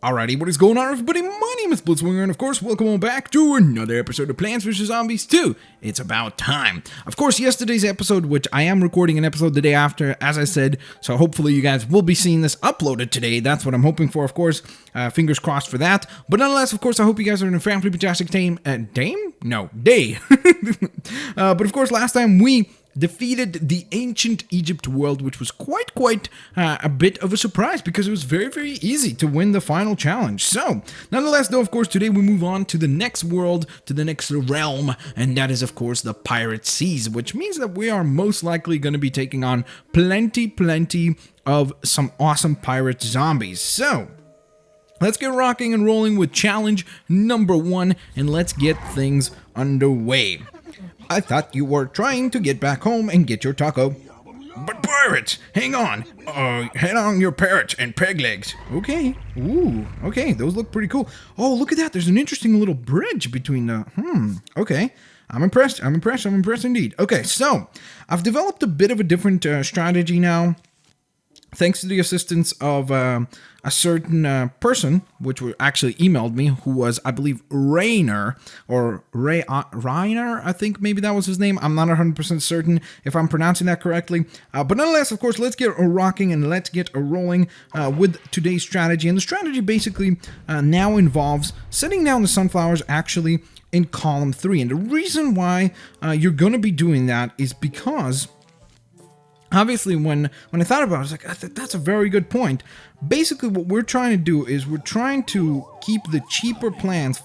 Alrighty, what is going on, everybody? My name is Blitzwinger, and of course, welcome on back to another episode of Plants vs. Zombies 2. It's about time. Of course, yesterday's episode, which I am recording an episode the day after, as I said, so hopefully you guys will be seeing this uploaded today. That's what I'm hoping for, of course. Fingers crossed for that. But nonetheless, of course, I hope you guys are in a fantastic day. But of course, last time we defeated the ancient Egypt world, which was quite a bit of a surprise because it was very easy to win the final challenge. So, nonetheless, though, of course, today we move on to the next world, to the next realm, and that is, of course, the Pirate Seas, which means that we are most likely going to be taking on plenty of some awesome pirate zombies. So, let's get rocking and rolling with challenge number 1, and let's get things underway. I thought you were trying to get back home and get your taco. But pirates, hang on. Head on your parrots and peg legs. Okay. Ooh, okay, those look pretty cool. Oh, look at that. There's an interesting little bridge between the... okay. I'm impressed indeed. Okay, so I've developed a bit of a different strategy now, thanks to the assistance of a certain person, which actually emailed me, who was, I believe, Rainer, or Rainer, I think maybe that was his name. I'm not 100% certain if I'm pronouncing that correctly. But nonetheless, of course, let's get rocking and let's get rolling with today's strategy. And the strategy basically now involves setting down the sunflowers actually in column 3. And the reason why you're going to be doing that is because... obviously, when I thought about it, I was like, that's a very good point. Basically, what we're trying to do is we're trying to keep the cheaper plants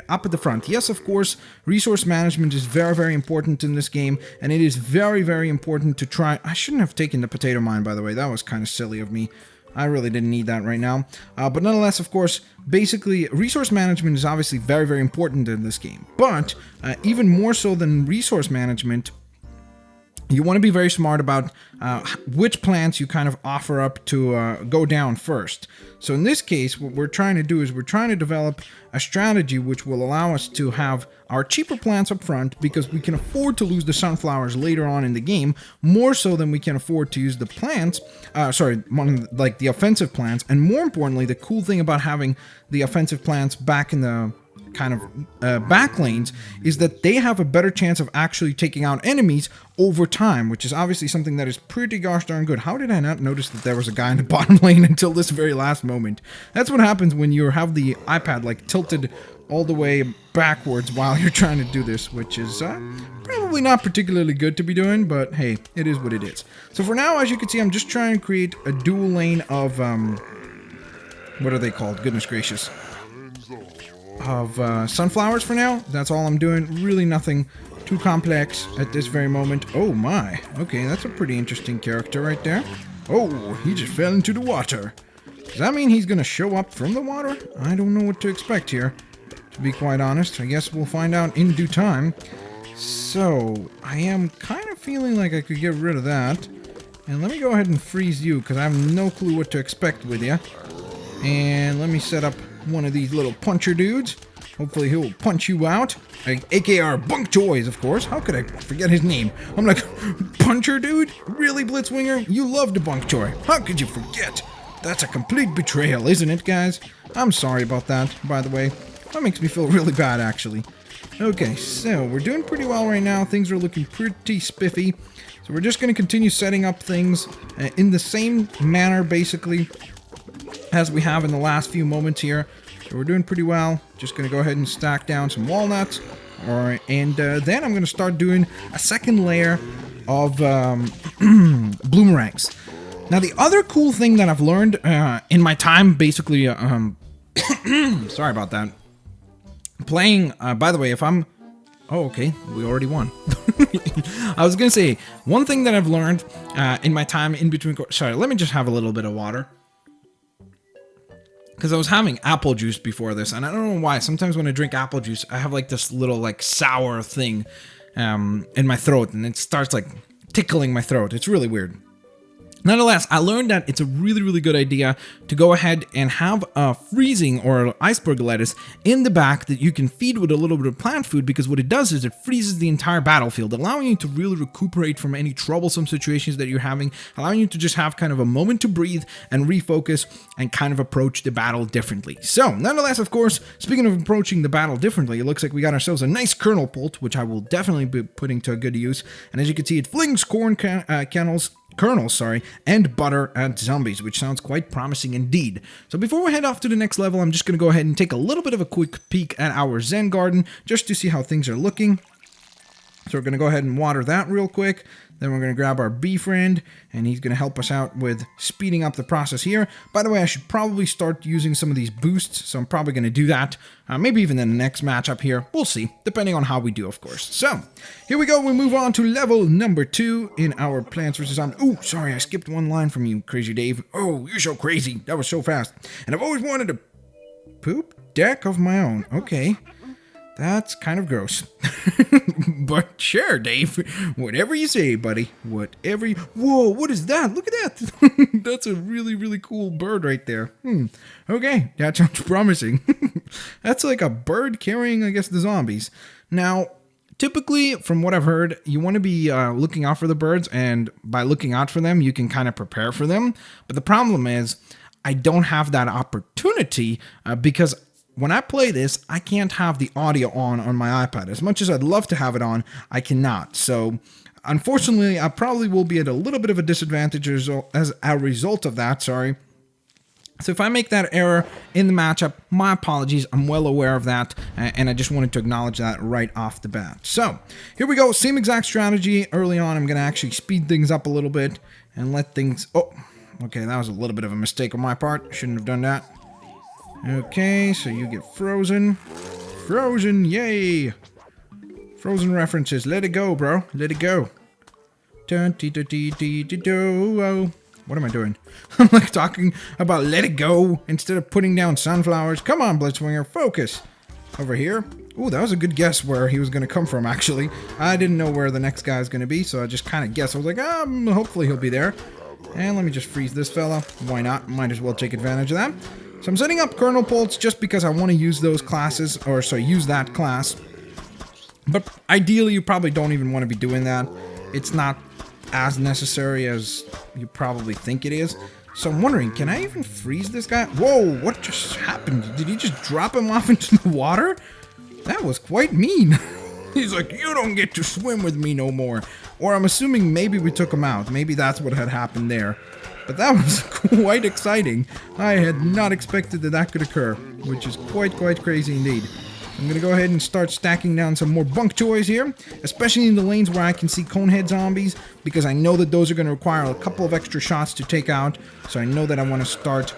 up at the front. Yes, of course, resource management is very important in this game, and it is very important to try... I shouldn't have taken the potato mine, by the way. That was kind of silly of me. I really didn't need that right now. But nonetheless, of course, basically, resource management is obviously very important in this game. But even more so than resource management... you want to be very smart about which plants you kind of offer up to go down first. So in this case, what we're trying to do is we're trying to develop a strategy which will allow us to have our cheaper plants up front, because we can afford to lose the sunflowers later on in the game, more so than we can afford to use the plants, like the offensive plants. And more importantly, the cool thing about having the offensive plants back in the kind of back lanes is that they have a better chance of actually taking out enemies over time, which is obviously something that is pretty gosh darn good. How did I not notice that there was a guy in the bottom lane until this very last moment? That's what happens when you have the iPad like tilted all the way backwards while you're trying to do this, which is probably not particularly good to be doing, but hey, it is what it is. So for now, as you can see, I'm just trying to create a dual lane of what are they called? Goodness gracious. Of sunflowers for now. That's all I'm doing. Really nothing too complex at this very moment. Oh my. Okay, that's a pretty interesting character right there. Oh, he just fell into the water. Does that mean he's gonna show up from the water? I don't know what to expect here, to be quite honest. I guess we'll find out in due time. So, I am kind of feeling like I could get rid of that. And let me go ahead and freeze you, because I have no clue what to expect with you. And let me set up one of these little puncher dudes. Hopefully he'll punch you out. AKR Bunk Toys, of course. How could I forget his name? I'm like, puncher dude? Really, Blitzwinger? You loved a Bunk Toy. How could you forget? That's a complete betrayal, isn't it, guys? I'm sorry about that, by the way. That makes me feel really bad, actually. Okay, so we're doing pretty well right now. Things are looking pretty spiffy. So we're just going to continue setting up things in the same manner, basically, as we have in the last few moments here. So we're doing pretty well. Just going to go ahead and stack down some walnuts. Alright, and then I'm going to start doing a second layer of bloomerangs. Now, the other cool thing that I've learned in my time, basically, sorry about that, playing, by the way, if I'm... oh, okay, we already won. I was going to say, one thing that I've learned in my time in between... sorry, let me just have a little bit of water. Because I was having apple juice before this, and I don't know why. Sometimes when I drink apple juice, I have like this little like sour thing in my throat, and it starts like tickling my throat. It's really weird. Nonetheless, I learned that it's a really, really good idea to go ahead and have a freezing or iceberg lettuce in the back that you can feed with a little bit of plant food, because what it does is it freezes the entire battlefield, allowing you to really recuperate from any troublesome situations that you're having, allowing you to just have kind of a moment to breathe and refocus and kind of approach the battle differently. So, nonetheless, of course, speaking of approaching the battle differently, it looks like we got ourselves a nice kernel pult, which I will definitely be putting to a good use. And as you can see, it flings kernels, and butter at zombies, which sounds quite promising indeed. So before we head off to the next level, I'm just going to go ahead and take a little bit of a quick peek at our Zen garden, just to see how things are looking. So we're going to go ahead and water that real quick. Then we're going to grab our bee friend, and he's going to help us out with speeding up the process here. By the way, I should probably start using some of these boosts, so I'm probably going to do that. Maybe even in the next matchup here. We'll see, depending on how we do, of course. So, here we go. We move on to level number 2 in our Plants vs. Zombies. Oh, sorry, I skipped one line from you, Crazy Dave. Oh, you're so crazy. That was so fast. And I've always wanted a poop deck of my own. Okay. That's kind of gross. But sure, Dave. Whatever you say, buddy. Whatever you... Whoa, what is that? Look at that. That's a really, really cool bird right there. Okay, that sounds promising. That's like a bird carrying, I guess, the zombies. Now, typically, from what I've heard, you want to be looking out for the birds, and by looking out for them, you can kind of prepare for them. But the problem is, I don't have that opportunity because when I play this, I can't have the audio on my iPad. As much as I'd love to have it on, I cannot. So, unfortunately, I probably will be at a little bit of a disadvantage as a result of that, sorry. So if I make that error in the matchup, my apologies. I'm well aware of that, and I just wanted to acknowledge that right off the bat. So, here we go. Same exact strategy. Early on, I'm going to actually speed things up a little bit and let things... Oh, okay, that was a little bit of a mistake on my part. Shouldn't have done that. Okay, so you get frozen. Frozen, yay! Frozen references. Let it go, bro. Let it go. What am I doing? I'm like talking about let it go instead of putting down sunflowers. Come on, Blitzwinger, focus. Over here. Ooh, that was a good guess where he was going to come from, actually. I didn't know where the next guy is going to be, so I just kind of guessed. I was like, hopefully he'll be there. And let me just freeze this fella. Why not? Might as well take advantage of that. So I'm setting up kernel pults just because I want to use those classes, or sorry, use that class. But ideally, you probably don't even want to be doing that. It's not as necessary as you probably think it is. So I'm wondering, can I even freeze this guy? Whoa, what just happened? Did he just drop him off into the water? That was quite mean. He's like, you don't get to swim with me no more. Or I'm assuming maybe we took him out. Maybe that's what had happened there. But that was quite exciting. I had not expected that could occur, which is quite crazy indeed. I'm going to go ahead and start stacking down some more bunk toys here, especially in the lanes where I can see conehead zombies, because I know that those are going to require a couple of extra shots to take out, so I know that I want to start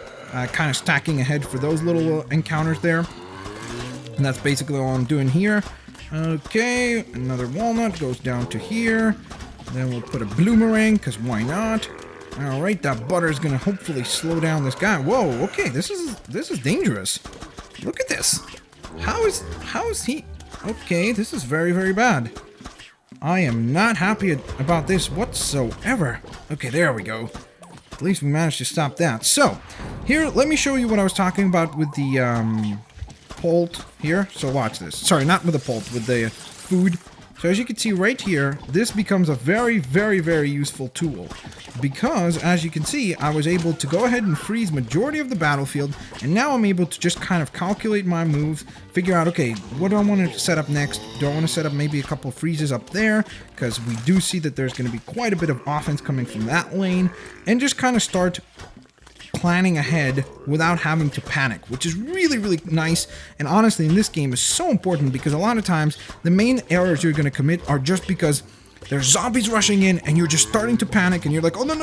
kind of stacking ahead for those little encounters there. And that's basically all I'm doing here. Okay, another walnut goes down to here. Then we'll put a bloomerang, because why not? Alright, that butter is going to hopefully slow down this guy. Whoa, okay, this is dangerous. Look at this. How is he... Okay, this is very bad. I am not happy about this whatsoever. Okay, there we go. At least we managed to stop that. So, here, let me show you what I was talking about with the pult here. So watch this. Sorry, not with the pult, with the food. So as you can see right here, this becomes a very useful tool. Because, as you can see, I was able to go ahead and freeze majority of the battlefield, and now I'm able to just kind of calculate my moves, figure out, okay, what do I want to set up next? Do I want to set up maybe a couple freezes up there? Because we do see that there's going to be quite a bit of offense coming from that lane, and just kind of start planning ahead without having to panic, which is really nice, and honestly in this game is so important, because a lot of times the main errors you're going to commit are just because there's zombies rushing in and you're just starting to panic and you're like, oh no,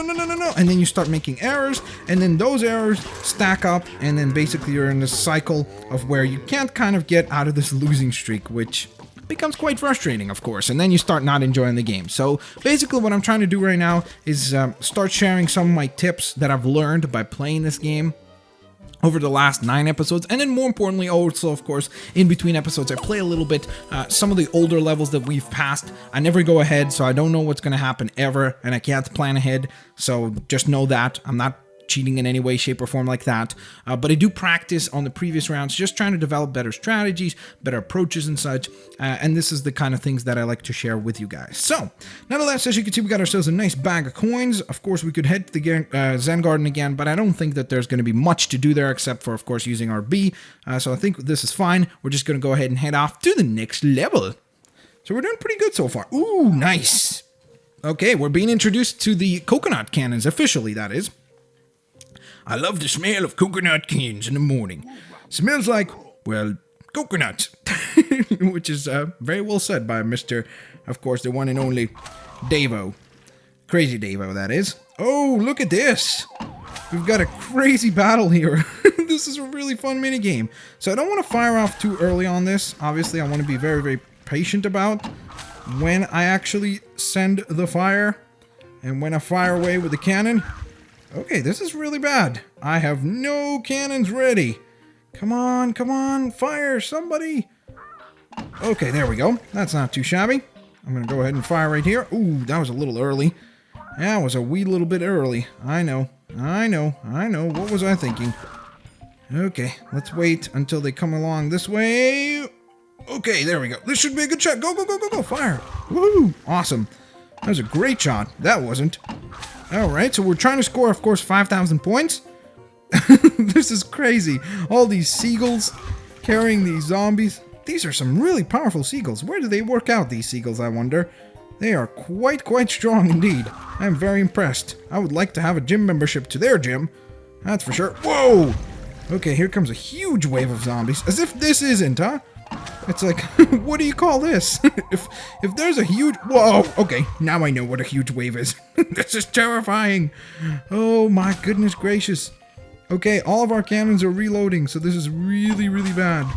and then you start making errors, and then those errors stack up, and then basically you're in this cycle of where you can't kind of get out of this losing streak, which becomes quite frustrating, of course, and then you start not enjoying the game. So basically what I'm trying to do right now is start sharing some of my tips that I've learned by playing this game. over the last 9 episodes, and then more importantly also, of course, in between episodes I play a little bit. Some of the older levels that we've passed, I never go ahead, so I don't know what's going to happen ever, and I can't plan ahead, so just know that I'm not cheating in any way, shape, or form like that. But I do practice on the previous rounds, just trying to develop better strategies, better approaches and such. And this is the kind of things that I like to share with you guys. So, nonetheless, as you can see, we got ourselves a nice bag of coins. Of course, we could head to the Zen Garden again, but I don't think that there's going to be much to do there except for, of course, using our B. So I think this is fine. We're just going to go ahead and head off to the next level. So we're doing pretty good so far. Ooh, nice. Okay, we're being introduced to the coconut cannons, officially, that is. I love the smell of coconut cans in the morning. Smells like, well, coconut. Which is very well said by Mr., of course, the one and only Davo. Crazy Davo, that is. Oh, look at this. We've got a crazy battle here. This is a really fun minigame. So I don't want to fire off too early on this. Obviously, I want to be very, very patient about when I actually send the fire. And when I fire away with the cannon. Okay, this is really bad. I have no cannons ready. Come on, fire, somebody. Okay, there we go. That's not too shabby. I'm going to go ahead and fire right here. Ooh, that was a little early. That was a wee little bit early. I know. What was I thinking? Okay, let's wait until they come along this way. Okay, there we go. This should be a good shot. Go, fire. Woo, awesome. That was a great shot. That wasn't. Alright, so we're trying to score, of course, 5,000 points. This is crazy. All these seagulls carrying these zombies. These are some really powerful seagulls. Where do they work out, these seagulls, I wonder? They are quite strong indeed. I'm very impressed. I would like to have a gym membership to their gym. That's for sure. Whoa! Okay, here comes a huge wave of zombies. As if this isn't, huh? It's like, what do you call this? if there's a huge... Whoa! Okay, now I know what a huge wave is. This is terrifying. Oh my goodness gracious. Okay, all of our cannons are reloading, so this is really, really bad.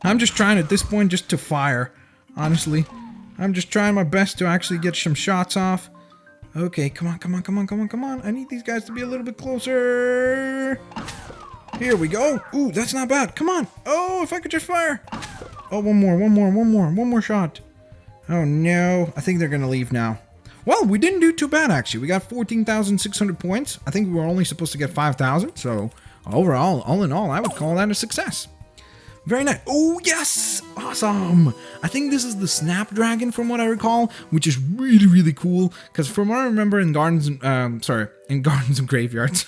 I'm just trying at this point just to fire, honestly. I'm just trying my best to actually get some shots off. Okay, come on. I need these guys to be a little bit closer. Here we go. Ooh, that's not bad. Come on. Oh, if I could just fire. Oh, one more shot. Oh, no. I think they're going to leave now. Well, we didn't do too bad, actually. We got 14,600 points. I think we were only supposed to get 5,000. So, overall, all in all, I would call that a success. Very nice. Oh, yes! Awesome! I think this is the Snapdragon from what I recall, which is really, really cool. Because from what I remember in Gardens and Graveyards.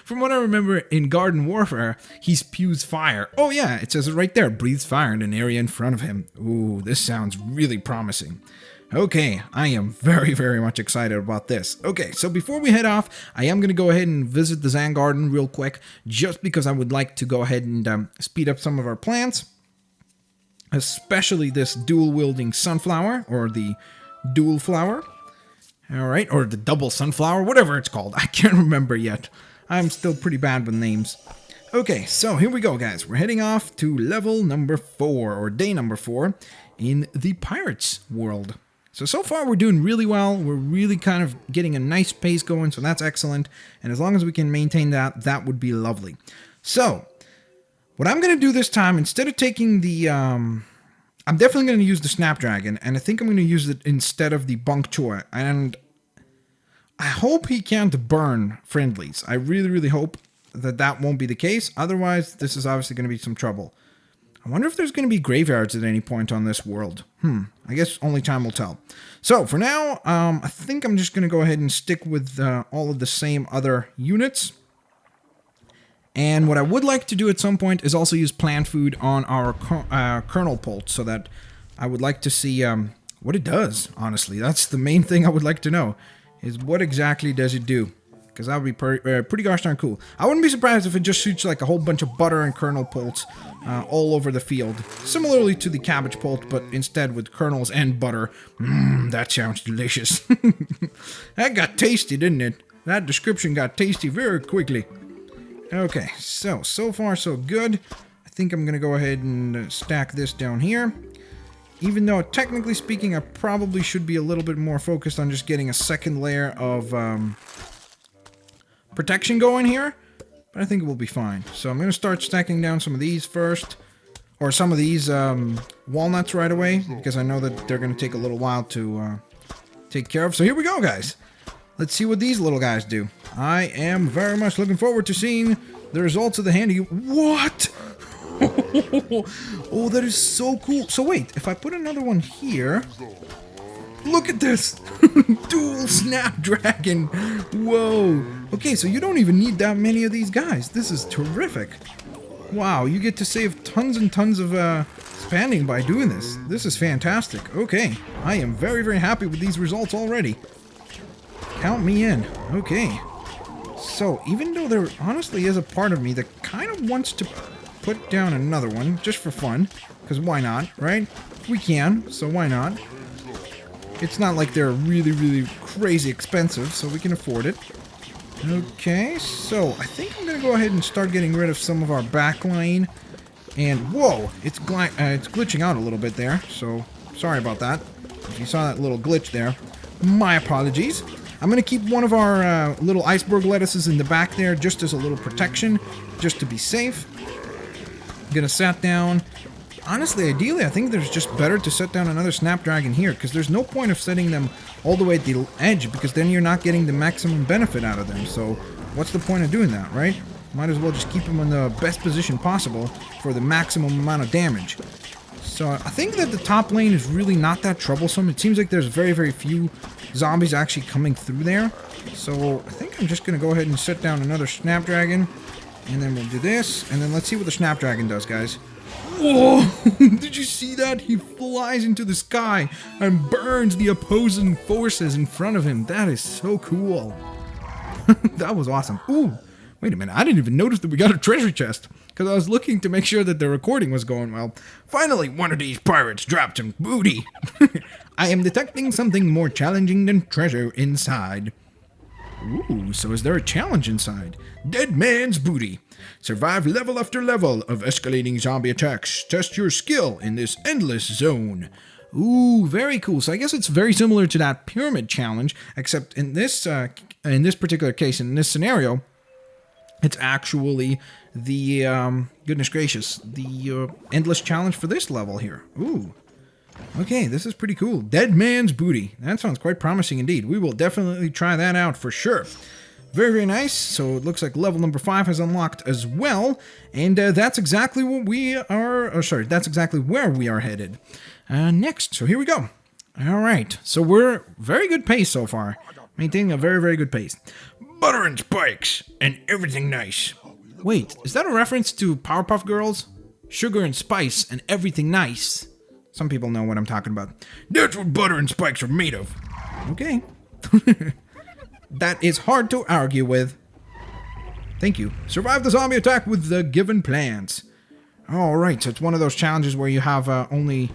From what I remember in Garden Warfare, he spews fire. Oh, yeah, it says it right there. Breathes fire in an area in front of him. Ooh, this sounds really promising. Okay, I am very, very much excited about this. Okay, so before we head off, I am going to go ahead and visit the Zen Garden real quick, just because I would like to go ahead and speed up some of our plants. Especially this dual-wielding sunflower, or the dual flower. Alright, or the double sunflower, whatever it's called. I can't remember yet. I'm still pretty bad with names. Okay, so here we go, guys. We're heading off to level number 4, or day number 4, in the Pirates world. So far we're doing really well. We're really kind of getting a nice pace going, so that's excellent. And as long as we can maintain that, that would be lovely. So, what I'm going to do this time, instead of taking the... I'm definitely going to use the Snapdragon, and I think I'm going to use it instead of the Bok Choy. And I hope he can't burn friendlies. I really, really hope that that won't be the case. Otherwise, this is obviously going to be some trouble. I wonder if there's going to be graveyards at any point on this world. I guess only time will tell. So, for now, I think I'm just going to go ahead and stick with all of the same other units. And what I would like to do at some point is also use plant food on our kernel pult, so that I would like to see what it does, honestly. That's the main thing I would like to know, is what exactly does it do? Because that would be pretty gosh darn cool. I wouldn't be surprised if it just shoots like a whole bunch of butter and kernel pults all over the field. Similarly to the cabbage pult, but instead with kernels and butter. That sounds delicious. That got tasty, didn't it? That description got tasty very quickly. Okay, so far so good. I think I'm going to go ahead and stack this down here. Even though, technically speaking, I probably should be a little bit more focused on just getting a second layer of... protection going here, but I think it will be fine. So I'm going to start stacking down some of these first, or some of these walnuts right away, because I know that they're going to take a little while to take care of. So here we go, guys. Let's see what these little guys do. I am very much looking forward to seeing the results of the handy... What? Oh, that is so cool. So wait, if I put another one here... Look at this! Dual Snapdragon! Whoa! Okay, so you don't even need that many of these guys. This is terrific. Wow, you get to save tons and tons of spending by doing this. This is fantastic. Okay, I am very, very happy with these results already. Count me in. Okay. So, even though there honestly is a part of me that kind of wants to put down another one, just for fun, because why not, right? We can, so why not? It's not like they're really, really crazy expensive, so we can afford it. Okay, so I think I'm going to go ahead and start getting rid of some of our backline. And, whoa, it's glitching out a little bit there, so sorry about that. If you saw that little glitch there, my apologies. I'm going to keep one of our little iceberg lettuces in the back there just as a little protection, just to be safe. I'm going to set down... Honestly, ideally, I think there's just better to set down another Snapdragon here, because there's no point of setting them all the way at the edge, because then you're not getting the maximum benefit out of them. So, what's the point of doing that, right? Might as well just keep them in the best position possible for the maximum amount of damage. So, I think that the top lane is really not that troublesome. It seems like there's very, very few zombies actually coming through there. So, I think I'm just going to go ahead and set down another Snapdragon, and then we'll do this, and then let's see what the Snapdragon does, guys. Whoa! Did you see that? He flies into the sky and burns the opposing forces in front of him. That is so cool. That was awesome. Ooh, wait a minute. I didn't even notice that we got a treasure chest, because I was looking to make sure that the recording was going well. Finally, one of these pirates dropped some booty. I am detecting something more challenging than treasure inside. Ooh, so is there a challenge inside? Dead man's booty. Survive level after level of escalating zombie attacks. Test your skill in this endless zone. Ooh, very cool. So I guess it's very similar to that pyramid challenge, except in this particular case, in this scenario, it's actually the, goodness gracious, the endless challenge for this level here. Ooh. Okay, this is pretty cool. Dead man's booty. That sounds quite promising indeed. We will definitely try that out for sure. Very, very nice. So it looks like level number 5 has unlocked as well. And that's exactly what we are... Oh, sorry, that's exactly where we are headed. Next, so here we go. All right, so we're very good pace so far. Maintaining a very, very good pace. Butter and spikes and everything nice. Wait, is that a reference to Powerpuff Girls? Sugar and spice and everything nice. Some people know what I'm talking about. That's what butter and spikes are made of. Okay. That is hard to argue with. Thank you. Survive the zombie attack with the given plants. Alright, so it's one of those challenges where you have only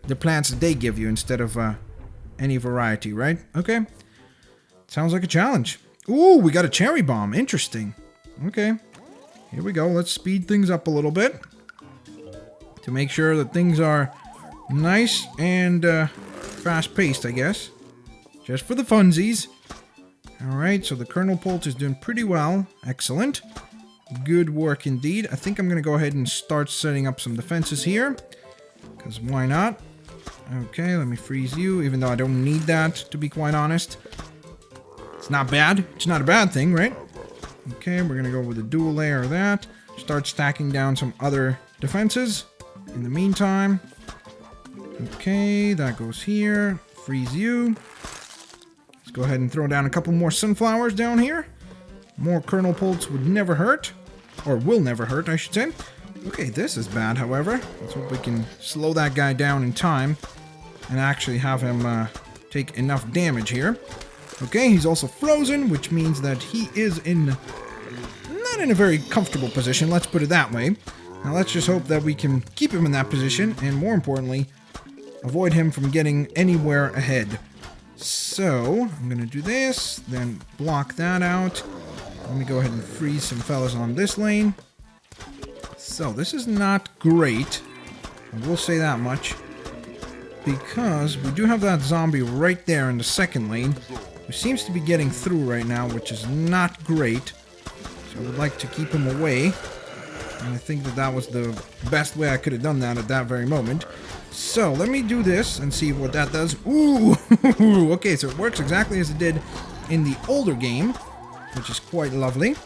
the plants that they give you instead of any variety, right? Okay. Sounds like a challenge. Ooh, we got a cherry bomb. Interesting. Okay. Here we go. Let's speed things up a little bit to make sure that things are nice and fast-paced, I guess. Just for the funsies. Alright, so the Colonel Pulse is doing pretty well. Excellent. Good work indeed. I think I'm going to go ahead and start setting up some defenses here. Because why not? Okay, let me freeze you, even though I don't need that, to be quite honest. It's not bad. It's not a bad thing, right? Okay, we're going to go with a dual layer of that. Start stacking down some other defenses. In the meantime... Okay, that goes here. Freeze you. Let's go ahead and throw down a couple more sunflowers down here. More Colonel Pulse would never hurt. Or will never hurt, I should say. Okay, this is bad, however. Let's hope we can slow that guy down in time. And actually have him take enough damage here. Okay, he's also frozen, which means that he is not in a very comfortable position, let's put it that way. Now let's just hope that we can keep him in that position, and more importantly, avoid him from getting anywhere ahead. So, I'm going to do this, then block that out. Let me go ahead and freeze some fellas on this lane. So, this is not great. I will say that much. Because we do have that zombie right there in the second lane, who seems to be getting through right now, which is not great. So I would like to keep him away. And I think that that was the best way I could have done that at that very moment. So let me do this and see what that does. Ooh! Okay, so it works exactly as it did in the older game, which is quite lovely.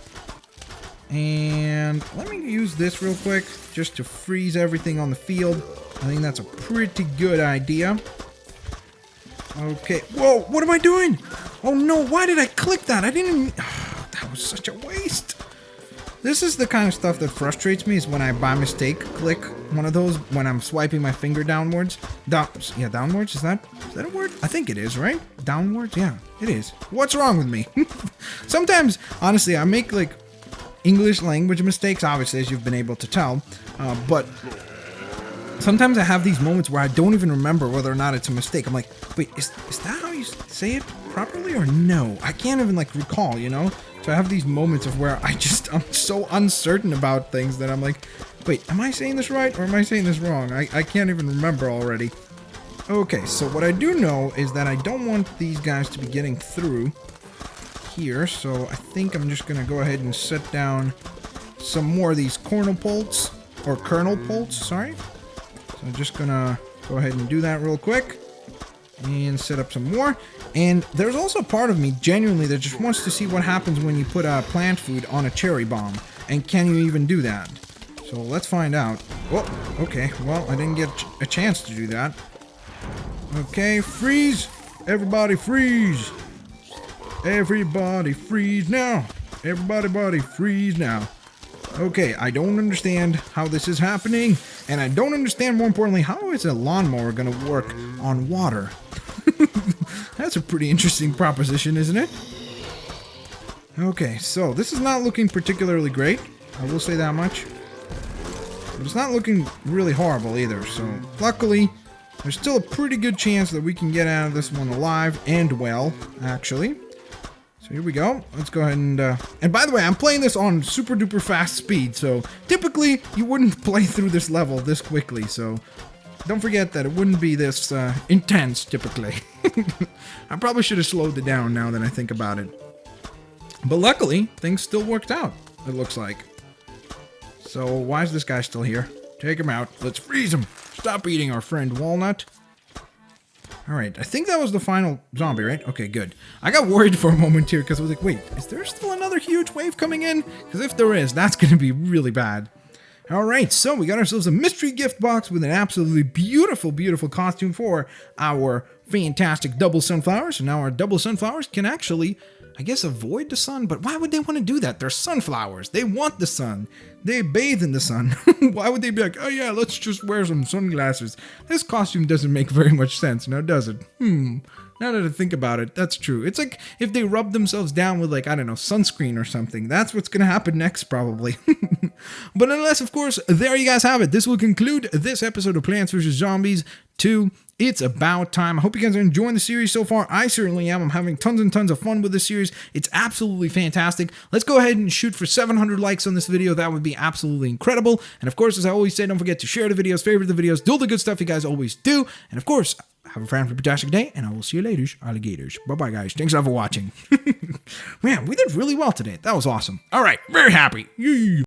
And let me use this real quick just to freeze everything on the field. I think that's a pretty good idea. Okay. Whoa, what am I doing? Oh no, why did I click that? I didn't even... that was such a waste. This is the kind of stuff that frustrates me, is when I by mistake click one of those when I'm swiping my finger downwards. Yeah, downwards, is that a word? I think it is, right? Downwards? Yeah, it is. What's wrong with me? Sometimes, honestly, I make like English language mistakes, obviously, as you've been able to tell, but sometimes I have these moments where I don't even remember whether or not it's a mistake. I'm like, wait, is that how you say it properly or no? I can't even like recall, you know? So I have these moments of where I'm so uncertain about things that I'm like, wait, am I saying this right or am I saying this wrong? I can't even remember already. Okay, so what I do know is that I don't want these guys to be getting through here, so I think I'm just gonna go ahead and set down some more of these kernel bolts, sorry. So I'm just gonna go ahead and do that real quick and set up some more. And there's also a part of me genuinely that just wants to see what happens when you put plant food on a cherry bomb, and can you even do that? So let's find out. Oh, okay, well, I didn't get a chance to do that. Okay, freeze! Everybody freeze! Everybody freeze now! Everybody freeze now! Okay, I don't understand how this is happening, and I don't understand, more importantly, how is a lawnmower gonna work on water? That's a pretty interesting proposition, isn't it? Okay, so this is not looking particularly great, I will say that much. But it's not looking really horrible either, so luckily, there's still a pretty good chance that we can get out of this one alive and well, actually. So here we go. Let's go ahead and by the way, I'm playing this on super duper fast speed, so typically you wouldn't play through this level this quickly, so don't forget that it wouldn't be this intense typically. I probably should have slowed it down now that I think about it. But luckily, things still worked out, it looks like. So why is this guy still here? Take him out. Let's freeze him. Stop eating our friend Walnut. Alright, I think that was the final zombie, right? Okay, good. I got worried for a moment here because I was like, wait, is there still another huge wave coming in? Because if there is, that's going to be really bad. Alright, so we got ourselves a mystery gift box with an absolutely beautiful, beautiful costume for our fantastic double sunflowers. So now our double sunflowers can actually, I guess, avoid the sun. But why would they want to do that? They're sunflowers. They want the sun. They bathe in the sun. Why would they be like, oh yeah, let's just wear some sunglasses? This costume doesn't make very much sense, now does it? Now that I think about it, that's true. It's like if they rub themselves down with, like, I don't know, sunscreen or something. That's what's going to happen next, probably. But nonetheless, of course, there you guys have it. This will conclude this episode of Plants vs. Zombies 2. It's about time. I hope you guys are enjoying the series so far. I certainly am. I'm having tons and tons of fun with this series. It's absolutely fantastic. Let's go ahead and shoot for 700 likes on this video. That would be absolutely incredible. And of course, as I always say, don't forget to share the videos, favorite the videos, do all the good stuff you guys always do. And of course, have a fantastic day, and I will see you later, alligators. Bye-bye, guys. Thanks a lot for watching. Man, we did really well today. That was awesome. All right, very happy. Yee.